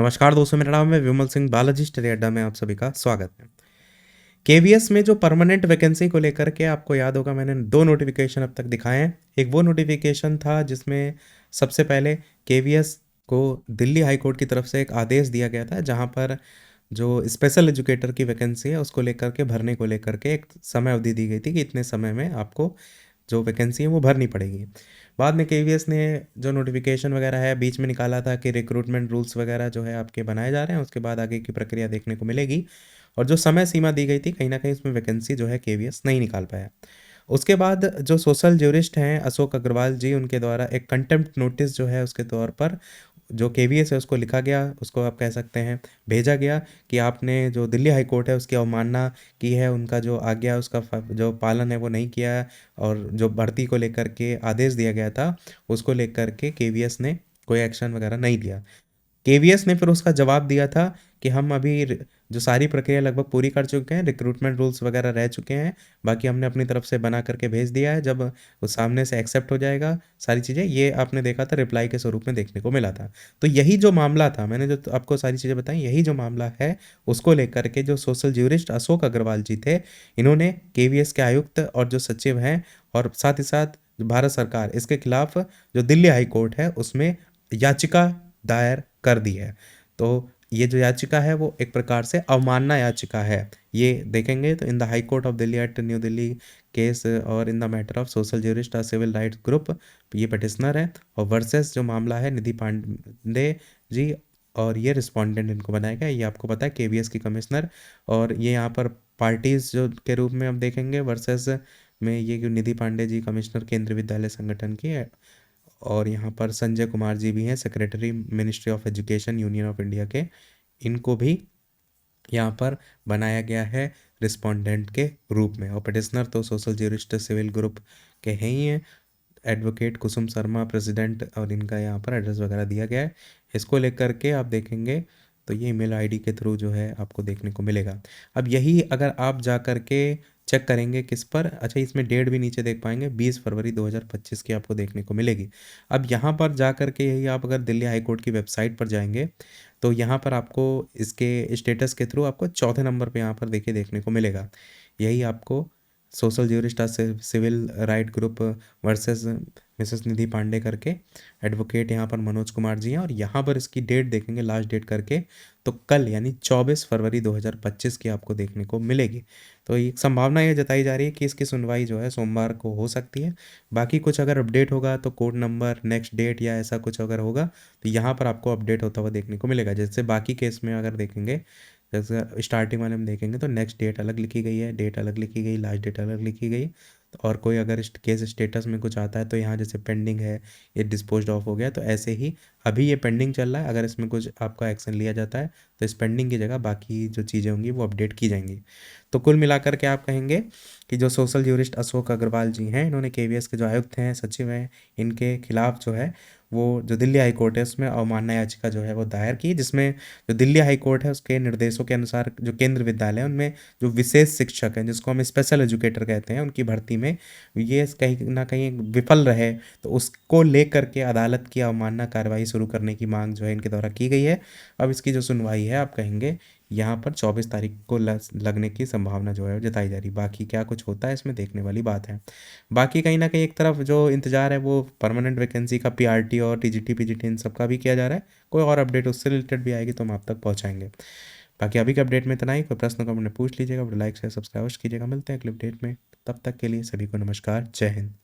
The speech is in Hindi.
नमस्कार दोस्तों, मेरा नाम है विमल सिंह बालाजी स्टडी अड्डा में आप सभी का स्वागत है। केवीएस में जो परमानेंट वैकेंसी को लेकर के आपको याद होगा मैंने दो नोटिफिकेशन अब तक दिखाए हैं। एक वो नोटिफिकेशन था जिसमें सबसे पहले केवीएस को दिल्ली हाई कोर्ट की तरफ से एक आदेश दिया गया था, जहां पर जो स्पेशल एजुकेटर की वैकेंसी है उसको लेकर के भरने को लेकर के एक समय अवधि दी गई थी कि इतने समय में आपको जो वैकेंसी है वो भरनी पड़ेगी। बाद में केवीएस ने जो नोटिफिकेशन वगैरह है बीच में निकाला था कि रिक्रूटमेंट रूल्स वगैरह जो है आपके बनाए जा रहे हैं, उसके बाद आगे की प्रक्रिया देखने को मिलेगी। और जो समय सीमा दी गई थी कहीं ना कहीं उसमें वैकेंसी जो है केवीएस नहीं निकाल पाया। उसके बाद जो सोशल ज्यूरिस्ट हैं अशोक अग्रवाल जी, उनके द्वारा एक कंटेम्प्ट नोटिस जो है उसके तौर पर जो केवीएस है उसको लिखा गया, उसको आप कह सकते हैं भेजा गया कि आपने जो दिल्ली हाई कोर्ट है उसकी अवमानना की है, उनका जो आज्ञा उसका जो पालन है वो नहीं किया है। और जो भर्ती को लेकर के आदेश दिया गया था उसको लेकर के केवीएस ने कोई एक्शन वगैरह नहीं लिया। केवीएस ने फिर उसका जवाब दिया था कि हम अभी जो सारी प्रक्रिया लगभग पूरी कर चुके हैं, रिक्रूटमेंट रूल्स वगैरह रह चुके हैं, बाकी हमने अपनी तरफ से बना करके भेज दिया है। जब वो सामने से एक्सेप्ट हो जाएगा सारी चीज़ें, ये आपने देखा था रिप्लाई के स्वरूप में देखने को मिला था। तो यही जो मामला था, मैंने जो आपको सारी चीज़ें बताई, यही जो मामला है उसको लेकर के जो सोशल ज्यूरिस्ट अशोक अग्रवाल जी थे, इन्होंने केवीएस के आयुक्त और जो सचिव हैं और साथ ही साथ भारत सरकार इसके खिलाफ जो दिल्ली हाई कोर्ट है उसमें याचिका दायर कर दी है। तो ये जो याचिका है वो एक प्रकार से अवमानना याचिका है। ये देखेंगे तो in the high court of Delhi at New Delhi case और in the matter of social jurist civil rights group, ये पटिशनर है। और वर्सेस जो मामला है निधि पांडे जी, और ये रिस्पोंडेंट इनको बनाया गया। ये आपको पता है केवीएस की कमिश्नर। और ये यहाँ पर पार्टीज जो के रूप में हम देखेंगे वर्सेस में, ये निधि पांडे जी कमिश्नर केंद्रीय विद्यालय संगठन की है। और यहाँ पर संजय कुमार जी भी हैं, secretary ministry of education union of India के। इनको भी यहाँ पर बनाया गया है रिस्पोंडेंट के रूप में। और पिटिशनर तो सोशल ज्यूरिस्ट सिविल ग्रुप के हैं ही हैं। एडवोकेट कुसुम शर्मा प्रेसिडेंट, और इनका यहाँ पर एड्रेस वगैरह दिया गया है। इसको लेकर के आप देखेंगे तो ये ईमेल आईडी के थ्रू जो है आपको देखने को मिलेगा। अब यही अगर आप जा कर के चेक करेंगे किस पर, अच्छा इसमें डेट भी नीचे देख पाएंगे 20 फरवरी 2025 की आपको देखने को मिलेगी। अब यहाँ पर जा कर के यही आप अगर दिल्ली हाई कोर्ट की वेबसाइट पर जाएंगे तो यहाँ पर आपको इसके स्टेटस के थ्रू आपको चौथे नंबर पे यहाँ पर देखिए देखने को मिलेगा। यही आपको social jurist civil right group versus Mrs Nidhi Pandey करके एडवोकेट यहाँ पर मनोज कुमार जी हैं। और यहाँ पर इसकी डेट देखेंगे लास्ट डेट करके, तो कल यानी 24 फरवरी 2025 की आपको देखने को मिलेगी। तो एक संभावना ये जताई जा रही है कि इसकी सुनवाई जो है सोमवार को हो सकती है। बाकी कुछ अगर अपडेट होगा तो कोड नंबर नेक्स्ट डेट या ऐसा कुछ अगर होगा तो यहाँ पर आपको अपडेट होता हुआ देखने को मिलेगा। जैसे बाकी केस में अगर देखेंगे, जैसे स्टार्टिंग वाले में देखेंगे तो नेक्स्ट डेट अलग लिखी गई है, डेट अलग लिखी गई, लास्ट डेट अलग लिखी गई। तो और कोई अगर केस स्टेटस में कुछ आता है तो यहाँ जैसे पेंडिंग है, ये डिस्पोज्ड ऑफ हो गया, तो ऐसे ही अभी ये पेंडिंग चल रहा है। अगर इसमें कुछ आपका एक्शन लिया जाता है तो इस पेंडिंग की जगह बाकी जो चीज़ें होंगी वो अपडेट की जाएंगी। तो कुल मिलाकर के आप कहेंगे कि जो सोशल ज्यूरिस्ट अशोक अग्रवाल जी हैं, इन्होंने केवीएस के जो आयुक्त हैं सचिव हैं, इनके खिलाफ जो है वो जो दिल्ली हाई कोर्ट है उसमें अवमानना याचिका जो है वो दायर की, जिसमें जो दिल्ली हाई कोर्ट है उसके निर्देशों के अनुसार जो केंद्र विद्यालय है उनमें जो विशेष शिक्षक हैं जिसको हम स्पेशल एजुकेटर कहते हैं, उनकी भर्ती में ये कहीं ना कहीं विफल रहे, तो उसको लेकर के अदालत की अवमानना कार्रवाई शुरू करने की मांग जो है इनके द्वारा की गई है। अब इसकी जो सुनवाई है आप कहेंगे यहाँ पर 24 तारीख को लगने की संभावना जो है वो जताई जा रही। बाकी क्या कुछ होता है इसमें देखने वाली बात है। बाकी कहीं ना कहीं एक तरफ जो इंतजार है वो परमानेंट वैकेंसी का पीआरटी और टीजीटी पीजीटी इन सब का भी किया जा रहा है। कोई और अपडेट उससे रिलेटेड भी आएगी तो हम आप तक पहुँचाएंगे। बाकी अभी के अपडेट में इतना ही। कोई प्रश्न कमेंट में पूछ लीजिएगा, लाइक शेयर सब्सक्राइब कीजिएगा। मिलते हैं अगले अपडेट में, तब तक के लिए सभी को नमस्कार, जय हिंद।